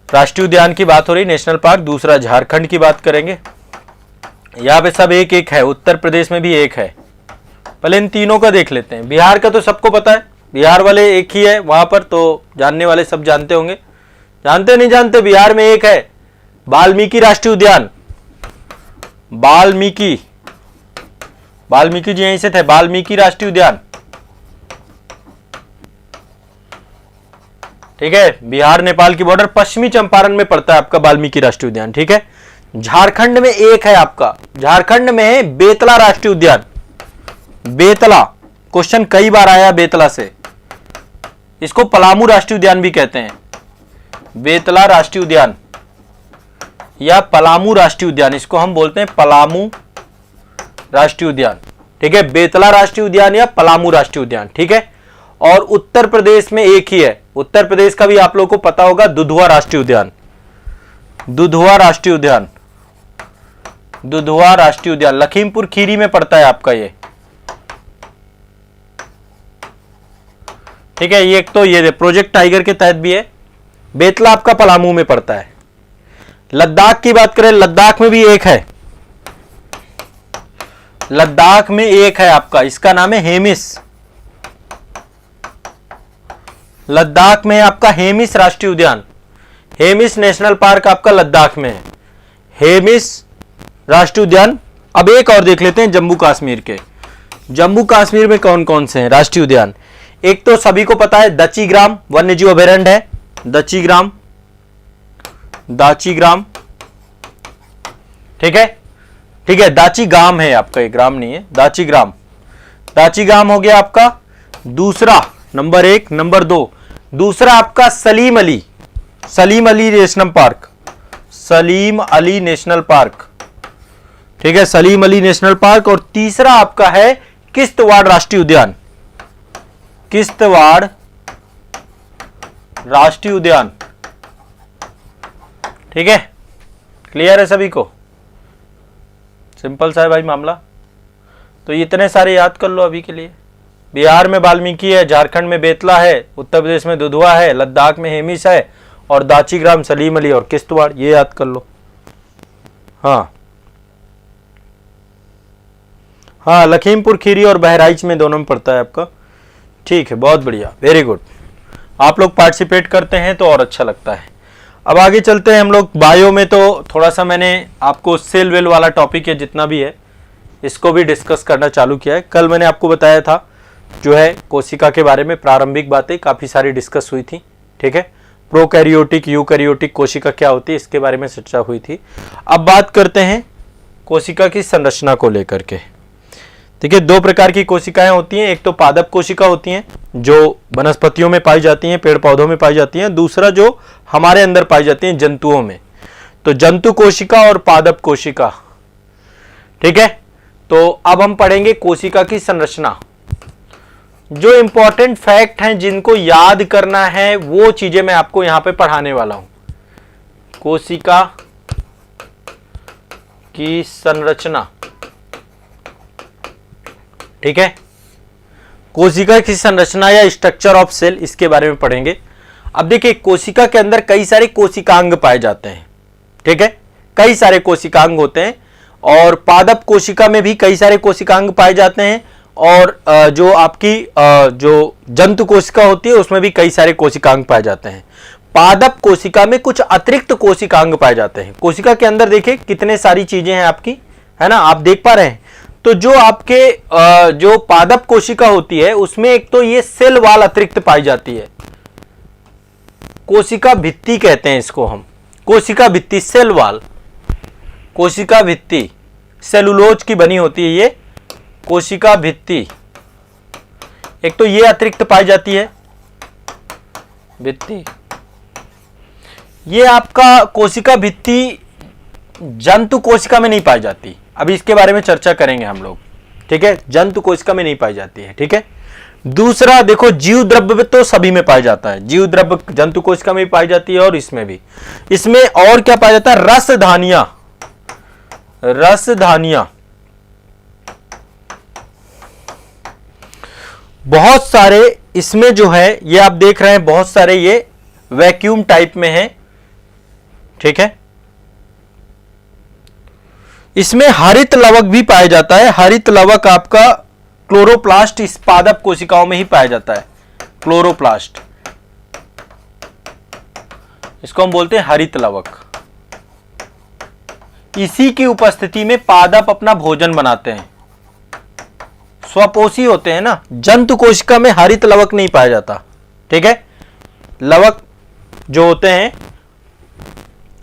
राष्ट्रीय उद्यान की बात हो रही, नेशनल पार्क। दूसरा झारखंड की बात करेंगे, यहाँ पे सब एक एक है। उत्तर प्रदेश में भी एक है। पहले इन तीनों का देख लेते हैं। बिहार का तो सबको पता है, बिहार वाले एक ही है वहां पर, तो जानने वाले सब जानते होंगे। जानते नहीं जानते, बिहार में एक है वाल्मीकि राष्ट्रीय उद्यान। वाल्मीकि जी यहीं से थे, वाल्मीकि राष्ट्रीय उद्यान, ठीक है। बिहार नेपाल की बॉर्डर, पश्चिमी चंपारण में पड़ता है आपका वाल्मीकि राष्ट्रीय उद्यान, ठीक है। झारखंड में एक है आपका, झारखंड में है बेतला राष्ट्रीय उद्यान। बेतला, क्वेश्चन कई बार आया बेतला से। इसको पलामू राष्ट्रीय उद्यान भी कहते हैं, बेतला राष्ट्रीय उद्यान, या पलामू राष्ट्रीय उद्यान, इसको हम बोलते हैं पलामू राष्ट्रीय उद्यान, ठीक है, बेतला राष्ट्रीय उद्यान या पलामू राष्ट्रीय उद्यान, ठीक है। और उत्तर प्रदेश में एक ही है, उत्तर प्रदेश का भी आप लोगों को पता होगा, दुधवा राष्ट्रीय उद्यान, दुधवा राष्ट्रीय उद्यान, दुधवा राष्ट्रीय उद्यान लखीमपुर खीरी में पड़ता है आपका ये, ठीक है। ये एक तो ये प्रोजेक्ट टाइगर के तहत भी है। बेतला आपका पलामू में पड़ता है। लद्दाख की बात करें, लद्दाख में भी एक है, लद्दाख में एक है आपका, इसका नाम है हेमिस, लद्दाख में आपका हेमिस राष्ट्रीय उद्यान, हेमिस नेशनल पार्क आपका लद्दाख में है, हेमिस राष्ट्रीय उद्यान। अब एक और देख लेते हैं जम्मू कश्मीर के, जम्मू कश्मीर में कौन कौन से हैं राष्ट्रीय उद्यान। एक तो सभी को पता है दचीग्राम वन्यजीव अभयारण्य है, दचीग्राम, दाचीग्राम, ठीक है, ठीक है, दाचीगाम है आपका, ये ग्राम नहीं है, दाचीग्राम, दाचीगाम हो गया आपका दूसरा, नंबर 1। नंबर 2 दूसरा आपका Salim Ali, Salim Ali national park, Salim Ali national park, ठीक है, सलीम अली नेशनल पार्क। और तीसरा आपका है किश्तवाड़ राष्ट्रीय उद्यान, किश्तवाड़ राष्ट्रीय उद्यान, ठीक है। क्लियर है सभी को? सिंपल सा है भाई मामला। तो इतने सारे याद कर लो अभी के लिए। बिहार में वाल्मीकि है, झारखंड में बेतला है, उत्तर प्रदेश में दुधवा है, लद्दाख में हेमिस है, और दाचीग्राम, सलीम अली और किश्तवाड़, ये याद कर लो। हाँ हाँ, लखीमपुर खीरी और बहराइच में दोनों में पड़ता है आपका, ठीक है, बहुत बढ़िया, वेरी गुड। आप लोग पार्टिसिपेट करते हैं तो और अच्छा लगता है। अब आगे चलते हैं हम लोग। बायो में तो थोड़ा सा मैंने आपको सेल वेल वाला टॉपिक है जितना भी है, इसको भी डिस्कस करना चालू किया है। कल मैंने आपको बताया था जो है कोशिका के बारे में प्रारंभिक बातें काफ़ी सारी डिस्कस हुई थी, ठीक है। प्रोकैरियोटिक यूकैरियोटिक कोशिका क्या होती है इसके बारे में चर्चा हुई थी। अब बात करते हैं कोशिका की संरचना को लेकर के, ठीक है। 2 प्रकार की कोशिकाएं होती हैं, एक तो पादप कोशिका होती हैं जो वनस्पतियों में पाई जाती हैं, पेड़ पौधों में पाई जाती हैं, दूसरा जो हमारे अंदर पाई जाती हैं जंतुओं में, तो जंतु कोशिका और पादप कोशिका, ठीक है। तो अब हम पढ़ेंगे कोशिका की संरचना। जो इंपॉर्टेंट फैक्ट हैं जिनको याद करना है वो चीजें मैं आपको यहां पे पढ़ाने वाला हूं। कोशिका की संरचना, ठीक है, कोशिका की संरचना या स्ट्रक्चर ऑफ सेल, इसके बारे में पढ़ेंगे। अब देखिए कोशिका के अंदर कई सारे कोशिकांग पाए जाते हैं, ठीक है, कई सारे कोशिकांग होते हैं, और पादप कोशिका में भी कई सारे कोशिकांग पाए जाते हैं, और जो आपकी जो जंतु कोशिका होती है उसमें भी कई सारे कोशिकांग पाए जाते हैं। पादप कोशिका में कुछ अतिरिक्त कोशिकांग पाए जाते हैं। कोशिका के अंदर देखिए कितने सारी चीजें हैं आपकी, है ना, आप देख पा रहे हैं। तो जो आपके जो पादप कोशिका होती है उसमें एक तो ये सेल वाल अतिरिक्त पाई जाती है, कोशिका भित्ति कहते हैं इसको हम, कोशिका भित्ति, सेल वाल, कोशिका भित्ति सेलुलोज की बनी होती है ये कोशिका भित्ति, एक तो ये अतिरिक्त पाई जाती है भित्ति। ये आपका कोशिका भित्ति जंतु कोशिका में नहीं पाई जाती, अभी इसके बारे में चर्चा करेंगे हम लोग, ठीक है, जंतु कोशिका में नहीं पाई जाती है, ठीक है। दूसरा देखो जीव द्रव्य तो सभी में पाया जाता है, जीव द्रव्य जंतु कोशिका में भी पाई जाती है और इसमें भी। इसमें और क्या पाया जाता है, रसधानियां, रसधानियां बहुत सारे इसमें जो है, ये आप देख रहे हैं बहुत सारे ये वैक्यूम टाइप में है, ठीक है। इसमें हरित लवक भी पाया जाता है, हरित लवक आपका क्लोरोप्लास्ट इस पादप कोशिकाओं में ही पाया जाता है, क्लोरोप्लास्ट, इसको हम बोलते हैं हरित लवक। इसी की उपस्थिति में पादप अपना भोजन बनाते हैं, स्वपोषी होते हैं ना। जंतु कोशिका में हरित लवक नहीं पाया जाता, ठीक है। लवक जो होते हैं,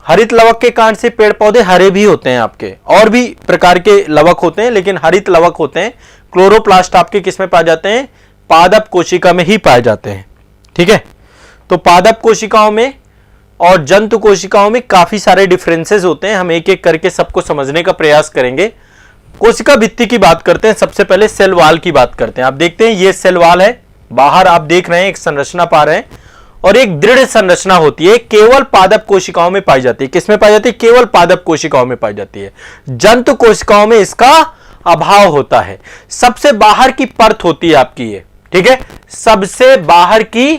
हरित लवक के कारण से पेड़ पौधे हरे भी होते हैं आपके, और भी प्रकार के लवक होते हैं, लेकिन हरित लवक होते हैं। क्लोरोप्लास्ट आपके किस में पाए जाते हैं, पादप कोशिका में ही पाए जाते हैं, ठीक है। तो पादप कोशिकाओं में और जंतु कोशिकाओं में काफी सारे डिफरेंसेस होते हैं। हम एक एक करके सबको समझने का प्रयास करेंगे। कोशिका भित्ति की बात करते हैं। सबसे पहले सेल वाल की बात करते हैं। आप देखते हैं ये सेल वाल है, बाहर आप देख रहे हैं एक संरचना पा रहे हैं, और एक दृढ़ संरचना होती है, केवल पादप कोशिकाओं में पाई जाती है। किसमें पाई जाती है? केवल पादप कोशिकाओं में पाई जाती है। जंतु कोशिकाओं में इसका अभाव होता है। सबसे बाहर की परत होती है आपकी ये, ठीक है, सबसे बाहर की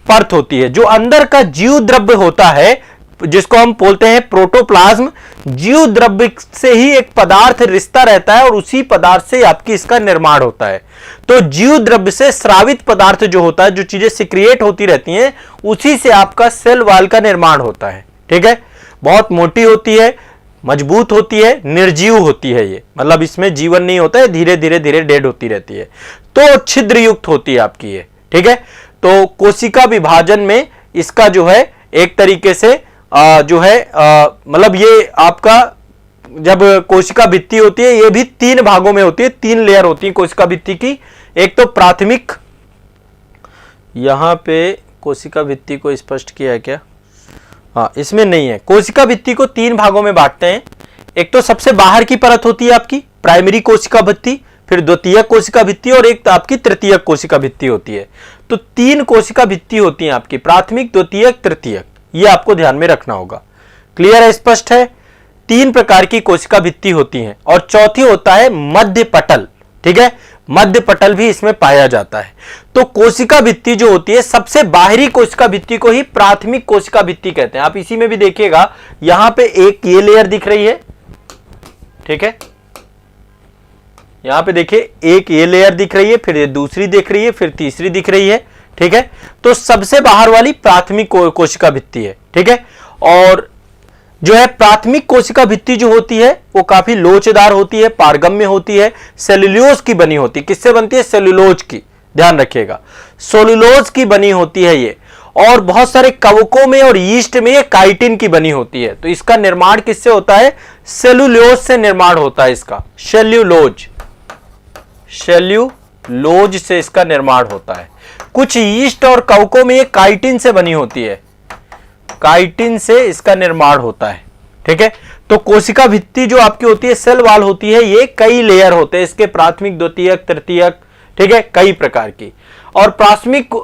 परत होती है। जो अंदर का जीव द्रव्य होता है जिसको हम बोलते हैं प्रोटोप्लाज्म, जीव द्रव्य से ही एक पदार्थ रिश्ता रहता है और उसी पदार्थ से आपकी इसका निर्माण होता है। तो जीव द्रव्य से स्रावित पदार्थ जो होता है, जो चीजें सिक्रिएट होती रहती हैं, उसी से आपका सेल वाल का निर्माण होता है। ठीक है, बहुत मोटी होती है, मजबूत होती है, निर्जीव होती है ये, मतलब इसमें जीवन नहीं होता है, धीरे धीरे धीरे डेड होती रहती है। तो छिद्र युक्त होती है आपकी ये। ठीक है, तो कोशिका विभाजन में इसका जो है एक तरीके से जो है मतलब ये आपका जब कोशिका भित्ति होती है, ये भी 3 भागों में होती है, 3 लेयर होती है कोशिका भित्ति की। एक तो प्राथमिक, यहां पे कोशिका भित्ति को स्पष्ट किया है क्या? हाँ, इसमें नहीं है। कोशिका भित्ति को 3 भागों में बांटते हैं। एक तो सबसे बाहर की परत होती है आपकी प्राइमरी कोशिका भित्ति, फिर द्वितीयक कोशिका भित्ति, और एक आपकी तृतीयक कोशिका भित्ति होती है। तो 3 कोशिका भित्ति होती है आपकी, प्राथमिक, द्वितीयक, तृतीयक। ये आपको ध्यान में रखना होगा। क्लियर है, स्पष्ट है? 3 प्रकार की कोशिका भित्ति होती हैं, और चौथी होता है मध्य पटल। ठीक है, मध्य पटल भी इसमें पाया जाता है। तो कोशिका भित्ति जो होती है, सबसे बाहरी कोशिका भित्ति को ही प्राथमिक कोशिका भित्ति कहते हैं। आप इसी में भी देखिएगा, यहां पे एक ये लेयर दिख रही है, ठीक है, यहां पे देखिए एक ये लेयर दिख रही है, फिर ये दूसरी दिख रही है, फिर तीसरी दिख रही है। ठीक है, तो सबसे बाहर वाली प्राथमिक कोशिका भित्ति है। ठीक है, और जो है प्राथमिक कोशिका भित्ति जो होती है वो काफी लोचदार होती है, पारगम्य होती है, सेल्यूलोज की बनी होती है। किससे बनती है? सेल्यूलोज की, ध्यान रखिएगा, सेल्यूलोज की बनी होती है ये। और बहुत सारे कवकों में और यीस्ट में ये काइटिन की बनी होती है। तो इसका निर्माण किससे होता है? सेल्यूलोज से निर्माण होता है इसका, सेल्यूलोज, सेल्यूलोज से इसका निर्माण होता है। कुछ यीस्ट और कवकों में ये काइटिन से बनी होती है, काइटिन से इसका निर्माण होता है। ठीक है, तो कोशिका भित्ति जो आपकी होती है, सेल वाल होती है, ये कई लेयर होते हैं इसके, प्राथमिक, द्वितीयक, तृतीयक, ठीक है, कई प्रकार की। और प्राथमिक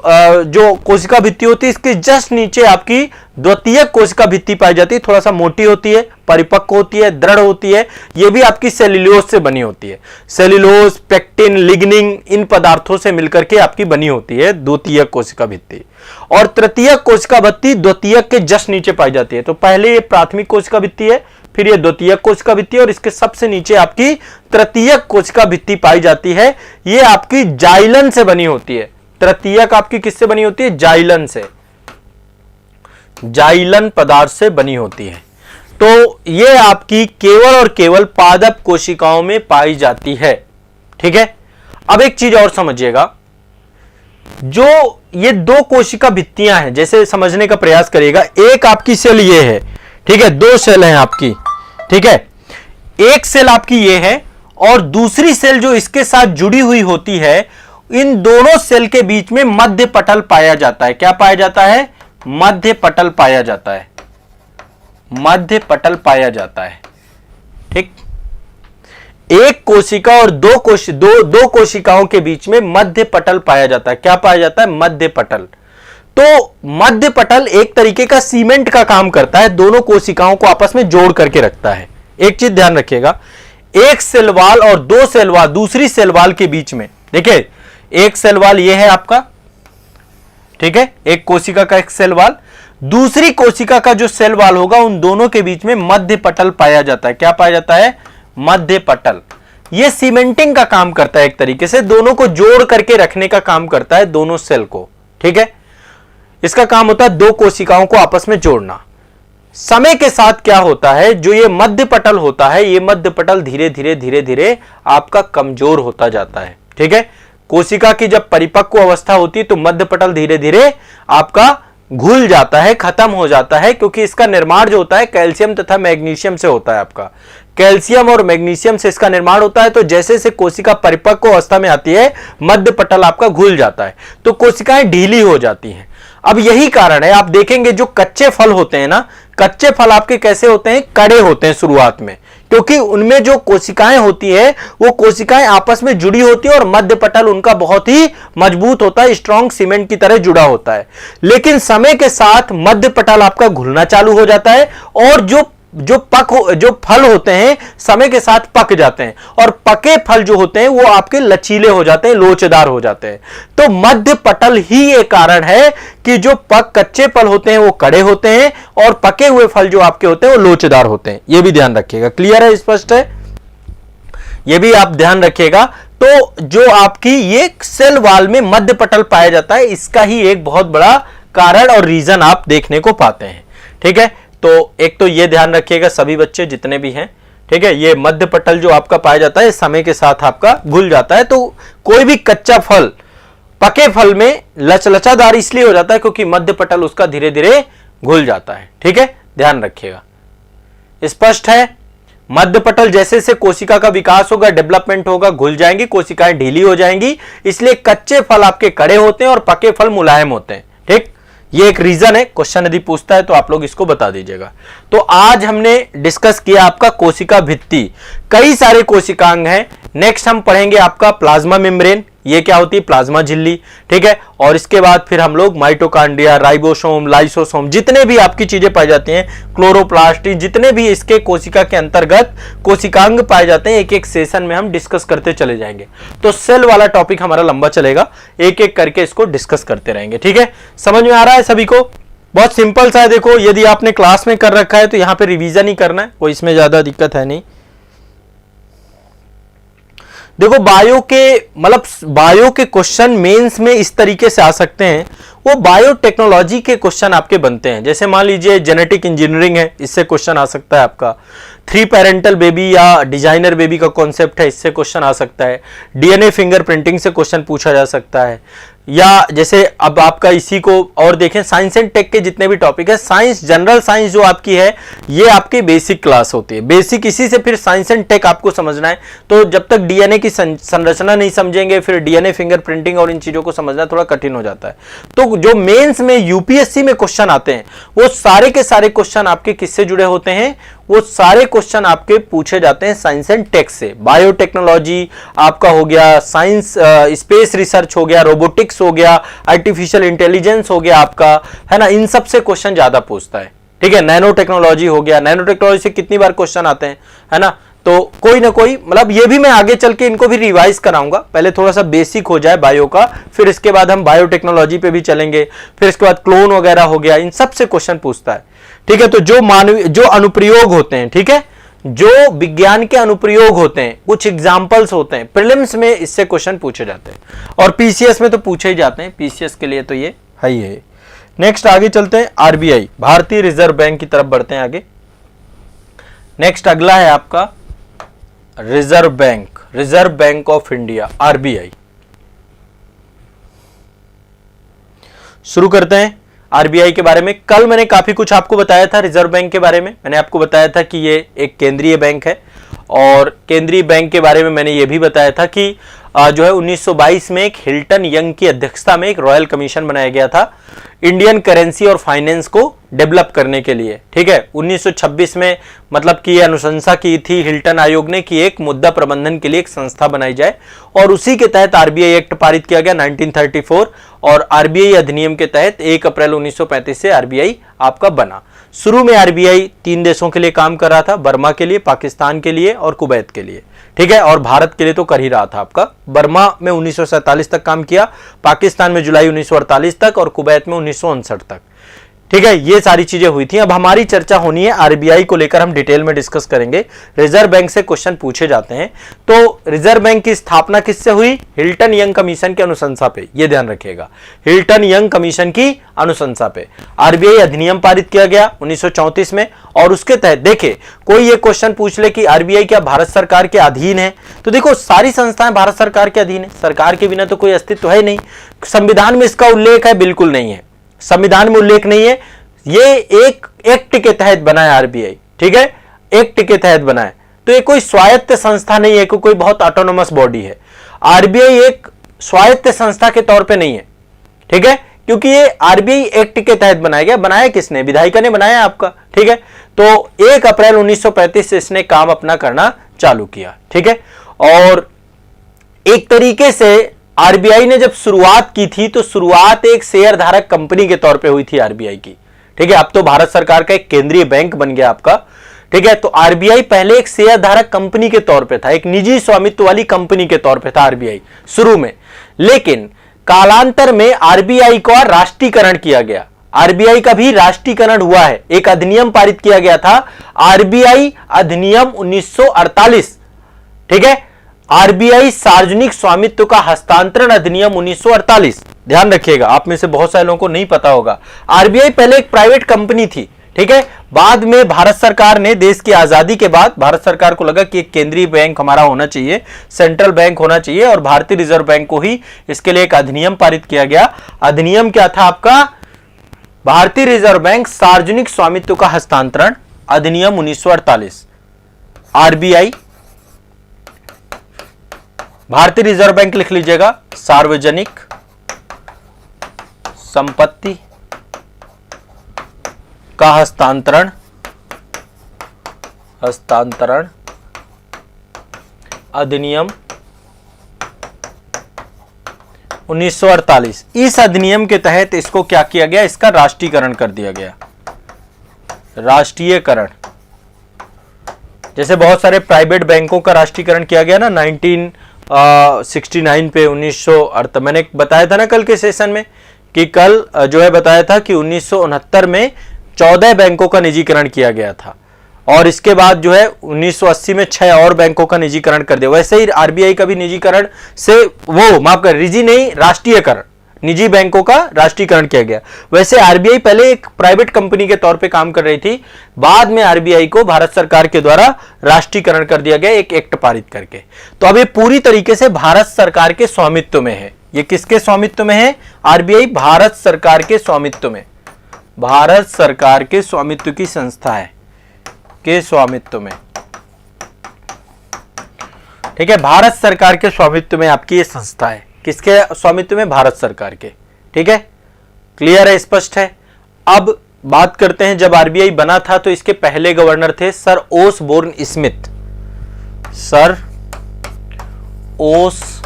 जो कोशिका भित्ति होती है, इसके जस्ट नीचे आपकी द्वितीयक कोशिका भित्ति पाई जाती है। थोड़ा सा मोटी होती है, परिपक्व होती है, दृढ़ होती है। ये भी आपकी सेल्यूलोज से बनी होती है। सेल्यूलोज, पेक्टिन, लिग्निन, इन पदार्थों से मिलकर के आपकी बनी होती है द्वितीयक कोशिका भित्ति। और तृतीयक कोशिका भित्ति द्वितीयक के जस्ट नीचे पाई जाती है। तो पहले ये प्राथमिक कोशिका भित्ति है, फिर ये द्वितीयक कोशिका भित्ति, और इसके सबसे नीचे आपकी तृतीयक कोशिका भित्ति पाई जाती है। ये आपकी जाइलन से बनी होती है। तृतीयक आपकी किससे बनी होती है? जाइलन से, जाइलन पदार्थ से बनी होती है। तो ये आपकी केवल और केवल पादप कोशिकाओं में पाई जाती है। ठीक है, अब एक चीज और समझिएगा, जो ये 2 कोशिका भित्तियां हैं, जैसे समझने का प्रयास करिएगा। एक आपकी सेल ये है, ठीक है, 2 सेल हैं आपकी। ठीक है, एक सेल आपकी ये है, और दूसरी सेल जो इसके साथ जुड़ी हुई होती है, इन दोनों सेल के बीच में मध्य पटल पाया जाता है। क्या पाया जाता है? मध्य पटल पाया जाता है, मध्य पटल पाया जाता है। ठीक, एक कोशिका और दो कोशिकाओं के बीच में मध्य पटल पाया जाता है। क्या पाया जाता है? मध्य पटल। तो मध्य पटल एक तरीके का सीमेंट का काम करता है, दोनों कोशिकाओं को आपस में जोड़ करके रखता है। एक चीज ध्यान रखिएगा, एक सेल वाल और 2 सेल वाल दूसरी सेल वाल के बीच में, देखिए एक सेल वाल ये है आपका, ठीक है, एक कोशिका का एक सेल वाल, दूसरी कोशिका का जो सेल वाल होगा, उन दोनों के बीच में मध्य पटल पाया जाता है। क्या पाया जाता है? मध्य पटल। यह सीमेंटिंग का काम करता है, एक तरीके से दोनों को जोड़ करके रखने का काम करता है, दोनों सेल को। ठीक है, इसका काम होता है 2 कोशिकाओं को आपस में जोड़ना। समय के साथ क्या होता है, जो ये मध्य पटल होता है, ये मध्य पटल धीरे धीरे धीरे धीरे आपका कमजोर होता जाता है। ठीक है, कोशिका की जब परिपक्व अवस्था होती है तो मध्य पटल धीरे धीरे आपका घुल जाता है, खत्म हो जाता है, क्योंकि इसका निर्माण जो होता है कैल्शियम तथा मैग्नीशियम से होता है। आपका कैल्शियम और मैग्नीशियम से इसका निर्माण होता है। तो जैसे जैसे कोशिका परिपक्व अवस्था में आती है, मध्य पटल आपका घुल जाता है, तो कोशिकाएं ढीली हो जाती हैं। अब यही कारण है, आप देखेंगे जो कच्चे फल होते हैं ना, कच्चे फल आपके कैसे होते हैं, कड़े होते हैं शुरुआत में, क्योंकि उनमें जो कोशिकाएं होती है वो कोशिकाएं आपस में जुड़ी होती है और मध्य पटल उनका बहुत ही मजबूत होता है, स्ट्रॉन्ग सीमेंट की तरह जुड़ा होता है। लेकिन समय के साथ मध्य पटल आपका घुलना चालू हो जाता है और जो फल होते हैं समय के साथ पक जाते हैं और पके फल जो होते हैं वो आपके लचीले हो जाते हैं, लोचदार हो जाते हैं। तो मध्य पटल ही एक कारण है कि जो कच्चे फल होते हैं वो कड़े होते हैं और पके हुए फल जो आपके होते हैं वो लोचदार होते हैं। ये भी ध्यान रखिएगा। क्लियर है, स्पष्ट है, ये भी आप ध्यान रखिएगा। तो जो आपकी ये सेल वॉल में मध्य पटल पाया जाता है, इसका ही एक बहुत बड़ा कारण और रीजन आप देखने को पाते हैं। ठीक है, तो एक तो ये ध्यान रखिएगा सभी बच्चे जितने भी हैं, ठीक है, ये मध्य पटल जो आपका पाया जाता है समय के साथ आपका घुल जाता है। तो कोई भी कच्चा फल पके फल में लचलचादार इसलिए हो जाता है क्योंकि मध्य पटल उसका धीरे धीरे घुल जाता है। ठीक है, ध्यान रखिएगा। स्पष्ट है, मध्य पटल जैसे से कोशिका का विकास होगा, डेवलपमेंट होगा, घुल जाएंगी, कोशिकाएं ढीली हो जाएंगी, इसलिए कच्चे फल आपके कड़े होते हैं और पके फल मुलायम होते हैं। ठीक, ये एक रीजन है। क्वेश्चन यदि पूछता है तो आप लोग इसको बता दीजिएगा। तो आज हमने डिस्कस किया आपका कोशिका भित्ति, कई सारे कोशिकांग हैं। नेक्स्ट हम पढ़ेंगे आपका प्लाज्मा मेम्ब्रेन, ये क्या होती है, प्लाज्मा झिल्ली। ठीक है, और इसके बाद फिर हम लोग माइटोकॉन्ड्रिया, राइबोसोम, लाइसोसोम, जितने भी आपकी चीजें पाई जाती हैं, क्लोरोप्लास्ट, जितने भी इसके कोशिका के अंतर्गत कोशिकांग पाए जाते हैं, एक एक सेशन में हम डिस्कस करते चले जाएंगे। तो सेल वाला टॉपिक हमारा लंबा चलेगा, एक एक करके इसको डिस्कस करते रहेंगे। ठीक है, समझ में आ रहा है सभी को? बहुत सिंपल सा है। देखो, यदि आपने क्लास में कर रखा है तो यहां पे रिवीजन ही करना है, कोई इसमें ज्यादा दिक्कत है नहीं। देखो, बायो के क्वेश्चन मेंस में इस तरीके से आ सकते हैं, वो बायोटेक्नोलॉजी के क्वेश्चन आपके बनते हैं। जैसे मान लीजिए जेनेटिक इंजीनियरिंग है, इससे क्वेश्चन आ सकता है आपका। 3 पेरेंटल बेबी या डिजाइनर बेबी का कॉन्सेप्ट है, इससे क्वेश्चन आ सकता है। डीएनए फिंगरप्रिंटिंग से क्वेश्चन पूछा जा सकता है। या जैसे अब आपका इसी को और देखें, साइंस एंड टेक के जितने भी टॉपिक है, साइंस, जनरल साइंस जो आपकी है, ये आपकी बेसिक क्लास होती है। बेसिक इसी से फिर साइंस एंड टेक आपको समझना है। तो जब तक डीएनए की संरचना नहीं समझेंगे, फिर डीएनए फिंगरप्रिंटिंग और इन चीजों को समझना थोड़ा कठिन हो जाता है। तो जो मेंस में यूपीएससी में क्वेश्चन आते हैं, वो सारे के सारे क्वेश्चन आपके किससे जुड़े होते हैं, वो सारे क्वेश्चन आपके पूछे जाते हैं साइंस एंड टेक से। बायोटेक्नोलॉजी आपका हो गया, साइंस, स्पेस रिसर्च हो गया, रोबोटिक्स हो गया, आर्टिफिशियल इंटेलिजेंस हो गया आपका, है ना, इन सब से क्वेश्चन ज्यादा पूछता है। ठीक है, नैनो टेक्नोलॉजी हो गया, नैनो टेक्नोलॉजी से कितनी बार क्वेश्चन आते हैं, है ना। तो कोई ना कोई, मतलब ये भी मैं आगे चल के इनको भी रिवाइज कराऊंगा। पहले थोड़ा सा बेसिक हो जाए बायो का, फिर इसके बाद हम बायोटेक्नोलॉजी पे भी चलेंगे, फिर इसके बाद क्लोन वगैरह हो गया, इन सब से क्वेश्चन पूछता है। ठीक है, तो जो अनुप्रयोग होते हैं, ठीक है, जो विज्ञान के अनुप्रयोग होते हैं, कुछ एग्जाम्पल्स होते हैं, प्रीलिम्स में इससे क्वेश्चन पूछे जाते हैं और पीसीएस में तो पूछे ही जाते हैं। पीसीएस के लिए तो ये है ही है। नेक्स्ट आगे चलते हैं, आरबीआई, भारतीय रिजर्व बैंक की तरफ बढ़ते हैं आगे। नेक्स्ट अगला है आपका reserve bank of India, RBI. शुरू करते हैं आरबीआई के बारे में। कल मैंने काफी कुछ आपको बताया था रिजर्व बैंक के बारे में। मैंने आपको बताया था कि ये एक केंद्रीय बैंक है और केंद्रीय बैंक के बारे में मैंने ये भी बताया था कि जो है 1922 में एक हिल्टन यंग की अध्यक्षता में एक रॉयल कमीशन बनाया गया था इंडियन करेंसी और फाइनेंस को डेवलप करने के लिए। ठीक है, 1926 में मतलब कि अनुशंसा की थी हिल्टन आयोग ने कि एक मुद्रा प्रबंधन के लिए एक संस्था बनाई जाए और उसी के तहत आरबीआई एक्ट पारित किया गया 1934 और आरबीआई अधिनियम के तहत 1 अप्रैल 1935 से आरबीआई आपका बना। शुरू में आरबीआई 3 देशों के लिए काम कर रहा था, बर्मा के लिए, पाकिस्तान के लिए और कुवैत के लिए। ठीक है, और भारत के लिए तो कर ही रहा था आपका। बर्मा में 1947 तक काम किया, पाकिस्तान में जुलाई 1948 तक और कुवैत में 1959 तक। ठीक है, ये सारी चीजें हुई थी। अब हमारी चर्चा होनी है आरबीआई को लेकर, हम डिटेल में डिस्कस करेंगे। रिजर्व बैंक से क्वेश्चन पूछे जाते हैं। तो रिजर्व बैंक की स्थापना किससे हुई? हिल्टन यंग कमीशन की अनुशंसा पे, ये ध्यान रखिएगा, हिल्टन यंग कमीशन की अनुशंसा पे आरबीआई अधिनियम पारित किया गया 1934 में और उसके तहत देखिए कोई ये क्वेश्चन पूछ ले कि आरबीआई क्या भारत सरकार के अधीन है, तो देखो सारी संस्थाएं भारत सरकार के अधीन है, सरकार के बिना तो कोई अस्तित्व है नहीं। संविधान में इसका उल्लेख है? बिल्कुल नहीं है, संविधान में उल्लेख नहीं है। ये एक एक्ट के तहत बना है आरबीआई। ठीक है, एक्ट के तहत बना है, तो ये कोई स्वायत्त संस्था नहीं है, कोई बहुत ऑटोनोमस बॉडी है। आरबीआई एक स्वायत्त संस्था के तौर पे नहीं है। ठीक है, क्योंकि ये आरबीआई एक्ट के तहत बनाया गया। बनाया किसने? विधायिका ने बनाया आपका, ठीक है। तो 1 अप्रैल 1935 से इसने काम अपना करना चालू किया, ठीक है। और एक तरीके से आरबीआई ने जब शुरुआत की थी तो शुरुआत एक शेयर धारक कंपनी के तौर पे हुई थी आरबीआई की, ठीक है। अब तो भारत सरकार का एक केंद्रीय बैंक बन गया आपका, ठीक है। तो आरबीआई पहले एक शेयर धारक कंपनी के तौर पे था, एक निजी स्वामित्व वाली कंपनी के तौर पे था आरबीआई शुरू में। लेकिन कालांतर में आरबीआई का राष्ट्रीयकरण किया गया। आरबीआई का भी राष्ट्रीयकरण हुआ है, एक अधिनियम पारित किया गया था, आरबीआई अधिनियम 1948, ठीक है। आरबीआई सार्वजनिक स्वामित्व का हस्तांतरण अधिनियम 1948, ध्यान रखिएगा, आप में से बहुत सारे लोगों को नहीं पता होगा। आरबीआई पहले एक प्राइवेट कंपनी थी, ठीक है। बाद में भारत सरकार ने, देश की आजादी के बाद भारत सरकार को लगा कि एक केंद्रीय बैंक हमारा होना चाहिए, सेंट्रल बैंक होना चाहिए, और भारतीय रिजर्व बैंक को ही इसके लिए एक अधिनियम पारित किया गया। अधिनियम क्या था आपका? भारतीय रिजर्व बैंक सार्वजनिक स्वामित्व का हस्तांतरण अधिनियम 1948। आरबीआई, भारतीय रिजर्व बैंक लिख लीजिएगा, सार्वजनिक संपत्ति का हस्तांतरण अधिनियम 1948। इस अधिनियम के तहत इसको क्या किया गया? इसका राष्ट्रीयकरण कर दिया गया। राष्ट्रीयकरण, जैसे बहुत सारे प्राइवेट बैंकों का राष्ट्रीयकरण किया गया ना 1969 पे, 1968, मैंने बताया था ना कल के सेशन में कि कल जो है बताया था कि 1969 में 14 बैंकों का निजीकरण किया गया था, और इसके बाद जो है 1980 में 6 और बैंकों का निजीकरण कर दिया। वैसे ही आरबीआई का भी निजीकरण से, वो माफ कर, निजी नहीं, राष्ट्रीयकरण, निजी बैंकों का राष्ट्रीयकरण किया गया। वैसे आरबीआई पहले एक प्राइवेट कंपनी के तौर पे काम कर रही थी, बाद में आरबीआई को भारत सरकार के द्वारा राष्ट्रीयकरण कर दिया गया, एक एक्ट पारित करके। तो अब ये पूरी तरीके से भारत सरकार के स्वामित्व में है। ये किसके स्वामित्व में है? आरबीआई भारत सरकार के स्वामित्व में, भारत सरकार के स्वामित्व की संस्था है, के स्वामित्व में, ठीक है। भारत सरकार के स्वामित्व में आपकी ये संस्था है। किसके स्वामित्व में? भारत सरकार के, ठीक है। क्लियर है, स्पष्ट है। अब बात करते हैं, जब आरबीआई बना था तो इसके पहले गवर्नर थे sir Osborne Smith. Sir Osborne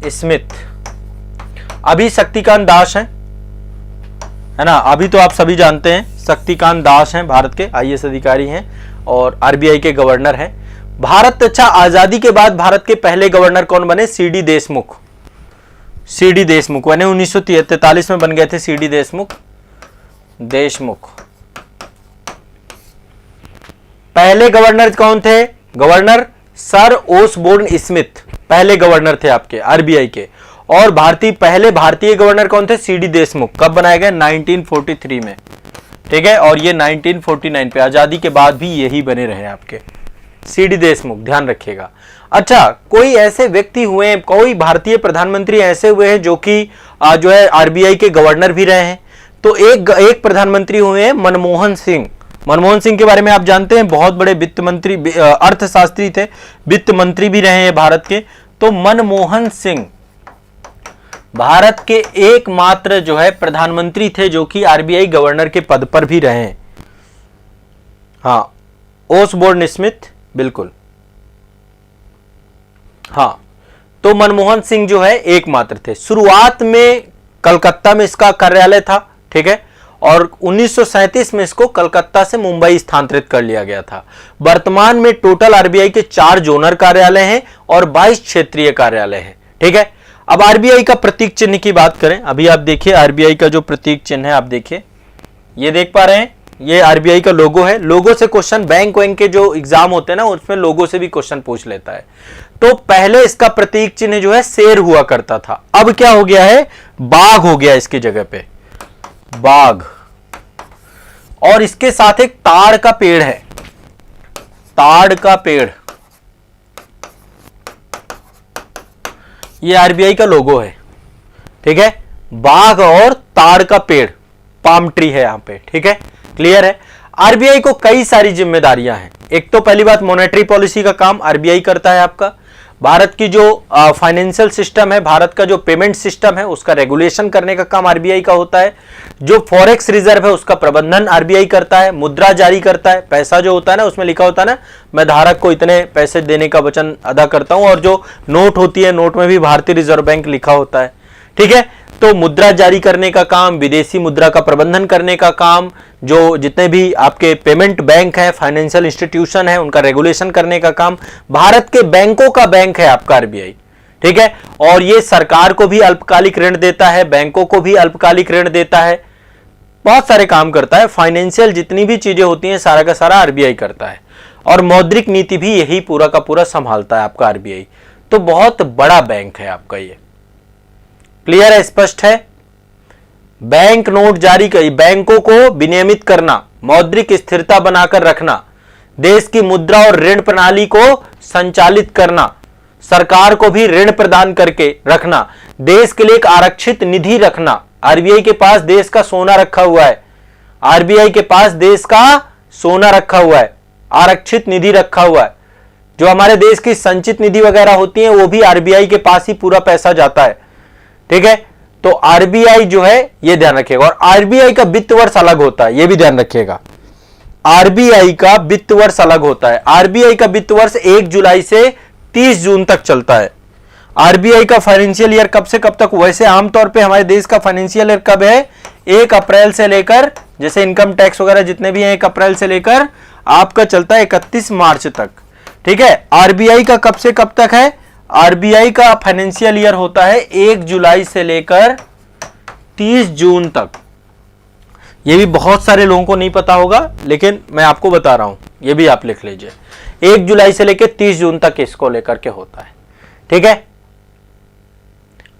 Smith. अभी शक्तिकांत दास हैं, है ना, अभी तो आप सभी जानते हैं शक्तिकांत दास हैं, भारत के आईएएस अधिकारी हैं और आरबीआई के गवर्नर हैं। भारत, अच्छा, आजादी के बाद भारत के पहले गवर्नर कौन बने? सीडी देशमुख। सीडी देशमुख बने 1943 में बन गए थे, सीडी देशमुख। पहले गवर्नर कौन थे? गवर्नर सर ओसबोर्न स्मिथ पहले गवर्नर थे आपके आरबीआई के। और पहले भारतीय गवर्नर कौन थे? सीडी देशमुख। कब बनाया गया? 1943 में, ठीक है। और ये 1949 पे, आजादी के बाद भी यही बने रहे आपके सीडी देशमुख, ध्यान रखिएगा। अच्छा, कोई ऐसे व्यक्ति हुए, कोई भारतीय प्रधानमंत्री ऐसे हुए हैं जो कि जो है आरबीआई के गवर्नर भी रहे हैं? तो एक प्रधानमंत्री हुए हैं मनमोहन सिंह। मनमोहन सिंह के बारे में आप जानते हैं, बहुत बड़े वित्त मंत्री, अर्थशास्त्री थे, वित्त मंत्री भी रहे हैं भारत के। तो मनमोहन सिंह भारत के एकमात्र जो है प्रधानमंत्री थे जो कि आरबीआई गवर्नर के पद पर भी रहे हैं। हाँ, ओसबोर्न स्मिथ, बिल्कुल, हाँ। तो मनमोहन सिंह जो है एकमात्र थे। शुरुआत में कलकत्ता में इसका कार्यालय था, ठीक है। और 1937 में इसको कलकत्ता से मुंबई स्थानांतरित कर लिया गया था। वर्तमान में टोटल आरबीआई के 4 जोनल कार्यालय हैं और 22 क्षेत्रीय कार्यालय हैं, ठीक है। अब आरबीआई का प्रतीक चिन्ह की बात करें, अभी आप देखिए आरबीआई का जो प्रतीक चिन्ह है, आप देखिए, ये देख पा रहे हैं, ये आरबीआई का लोगो है। लोगो से क्वेश्चन, बैंक वैंक के जो एग्जाम होते हैं ना, उसमें लोगो से भी क्वेश्चन पूछ लेता है। तो पहले इसका प्रतीक चिन्ह जो है शेर हुआ करता था, अब क्या हो गया है? बाघ हो गया इसकी जगह पे, बाघ। और इसके साथ एक ताड़ का पेड़ है, ताड़ का पेड़, ये आरबीआई का लोगो है, ठीक है। बाघ और ताड़ का पेड़, पाम ट्री है यहां पे, ठीक है। क्लियर है। आरबीआई को कई सारी जिम्मेदारियां हैं। एक तो पहली बात, मॉनेटरी पॉलिसी का काम आरबीआई करता है आपका। भारत की जो फाइनेंशियल सिस्टम है, भारत का जो पेमेंट सिस्टम है, उसका रेगुलेशन करने का काम आरबीआई का होता है। जो फॉरेक्स रिजर्व है उसका प्रबंधन आरबीआई करता है। मुद्रा जारी करता है, पैसा जो होता है ना उसमें लिखा होता है ना, मैं धारक को इतने पैसे देने का वचन अदा करता हूं, और जो नोट होती है, नोट में भी भारतीय रिजर्व बैंक लिखा होता है। ठीक है, तो मुद्रा जारी करने का काम, विदेशी मुद्रा का प्रबंधन करने का काम, जो जितने भी आपके पेमेंट बैंक है, फाइनेंशियल इंस्टीट्यूशन है, उनका रेगुलेशन करने का काम भारत के बैंकों का बैंक है आपका आरबीआई। ठीक है, और ये सरकार को भी अल्पकालिक ऋण देता है, बैंकों को भी अल्पकालिक ऋण देता है, बहुत सारे काम करता है। फाइनेंशियल जितनी भी चीजें होती हैं सारा का सारा आरबीआई करता है, और मौद्रिक नीति भी यही पूरा का पूरा संभालता है आपका आरबीआई। तो बहुत बड़ा बैंक है आपका ये। क्लियर है, स्पष्ट है। बैंक नोट जारी कर, बैंकों को विनियमित करना, मौद्रिक स्थिरता बनाकर रखना, देश की मुद्रा और ऋण प्रणाली को संचालित करना, सरकार को भी ऋण प्रदान करके रखना, देश के लिए एक आरक्षित निधि रखना। आरबीआई के पास देश का सोना रखा हुआ है, आरबीआई के पास देश का सोना रखा हुआ है, आरक्षित निधि रखा हुआ है। जो हमारे देश की संचित निधि वगैरह होती है वो भी आरबीआई के पास ही पूरा पैसा जाता है। ठीक है, तो आरबीआई जो है ये ध्यान रखिएगा। और आरबीआई का वित्त वर्ष अलग होता है, ये भी ध्यान रखिएगा। आरबीआई का वित्त वर्ष अलग होता है। आरबीआई का वित्त वर्ष 1 जुलाई से 30 जून तक चलता है। आरबीआई का फाइनेंशियल ईयर कब से कब तक? वैसे आमतौर पे हमारे देश का फाइनेंशियल ईयर कब है? 1 अप्रैल से लेकर, जैसे इनकम टैक्स वगैरह जितने भी हैं, 1 अप्रैल से लेकर आपका चलता है 31 मार्च तक। ठीक है, आरबीआई का कब से कब तक है? आरबीआई का फाइनेंशियल ईयर होता है 1 जुलाई से लेकर 30 जून तक। ये भी बहुत सारे लोगों को नहीं पता होगा, लेकिन मैं आपको बता रहा हूं, ये भी आप लिख लीजिए। 1 जुलाई से लेकर 30 जून तक इसको लेकर के होता है। ठीक है,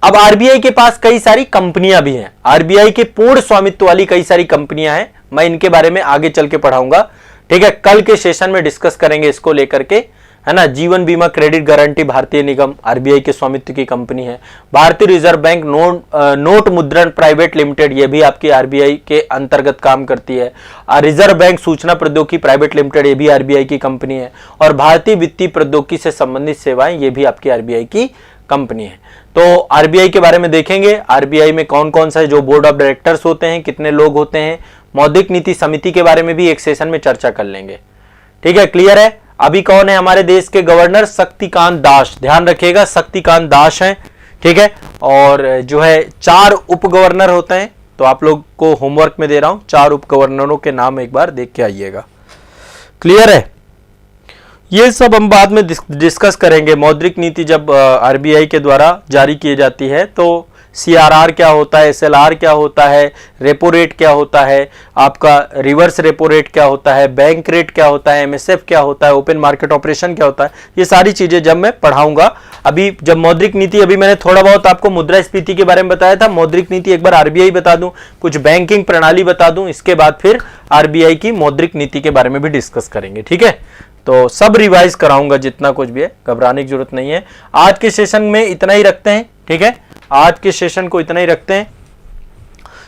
अब आरबीआई के पास कई सारी कंपनियां भी हैं। आरबीआई के पूर्ण स्वामित्व वाली कई सारी कंपनियां हैं। मैं इनके बारे में आगे चल के पढ़ाऊंगा। ठीक है, कल के सेशन में डिस्कस करेंगे इसको लेकर के, है ना। जीवन बीमा क्रेडिट गारंटी भारतीय निगम आरबीआई के स्वामित्व की कंपनी है। भारतीय रिजर्व बैंक नोट मुद्रण प्राइवेट लिमिटेड, ये भी आपकी आरबीआई के अंतर्गत काम करती है। रिजर्व बैंक सूचना प्रौद्योगिकी प्राइवेट लिमिटेड, ये भी आरबीआई की कंपनी है। और भारतीय वित्तीय प्रौद्योगिकी से संबंधित सेवाएं, ये भी आपकी आरबीआई की कंपनी है। तो आरबीआई के बारे में देखेंगे, आरबीआई में कौन कौन सा है, जो बोर्ड ऑफ डायरेक्टर्स होते हैं, कितने लोग होते हैं। मौद्रिक नीति समिति के बारे में भी एक सेशन में चर्चा कर लेंगे। ठीक है, क्लियर है। अभी कौन है हमारे देश के गवर्नर? शक्तिकांत दास। ध्यान रखिएगा, शक्तिकांत दास हैं। ठीक है, और जो है 4 उप गवर्नर होते हैं। तो आप लोग को होमवर्क में दे रहा हूं, 4 उप गवर्नरों के नाम एक बार देख के आइएगा। क्लियर है, ये सब हम बाद में डिस्कस करेंगे। मौद्रिक नीति जब आरबीआई के द्वारा जारी की जाती है तो सीआरआर क्या होता है, एसएलआर क्या होता है, रेपो रेट क्या होता है, आपका रिवर्स रेपो रेट क्या होता है, बैंक रेट क्या होता है, एमएसएफ क्या होता है, ओपन मार्केट ऑपरेशन क्या होता है, ये सारी चीजें जब मैं पढ़ाऊंगा। अभी जब मौद्रिक नीति, अभी मैंने थोड़ा बहुत आपको मुद्रास्फीति के बारे में बताया था। मौद्रिक नीति एक बार आरबीआई बता दूं, कुछ बैंकिंग प्रणाली बता दूं, इसके बाद फिर आरबीआई की मौद्रिक नीति के बारे में भी डिस्कस करेंगे। ठीक है, तो सब रिवाइज कराऊंगा जितना कुछ भी है, घबराने की जरूरत नहीं है। आज के सेशन में इतना ही रखते हैं। ठीक है, आज के सेशन को इतना ही रखते हैं।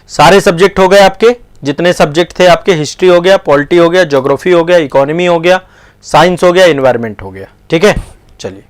सारे सब्जेक्ट हो गए आपके, जितने सब्जेक्ट थे आपके, हिस्ट्री हो गया, पॉलिटी हो गया, ज्योग्राफी हो गया, इकोनॉमी हो गया, साइंस हो गया, एनवायरमेंट हो गया। ठीक है, चलिए।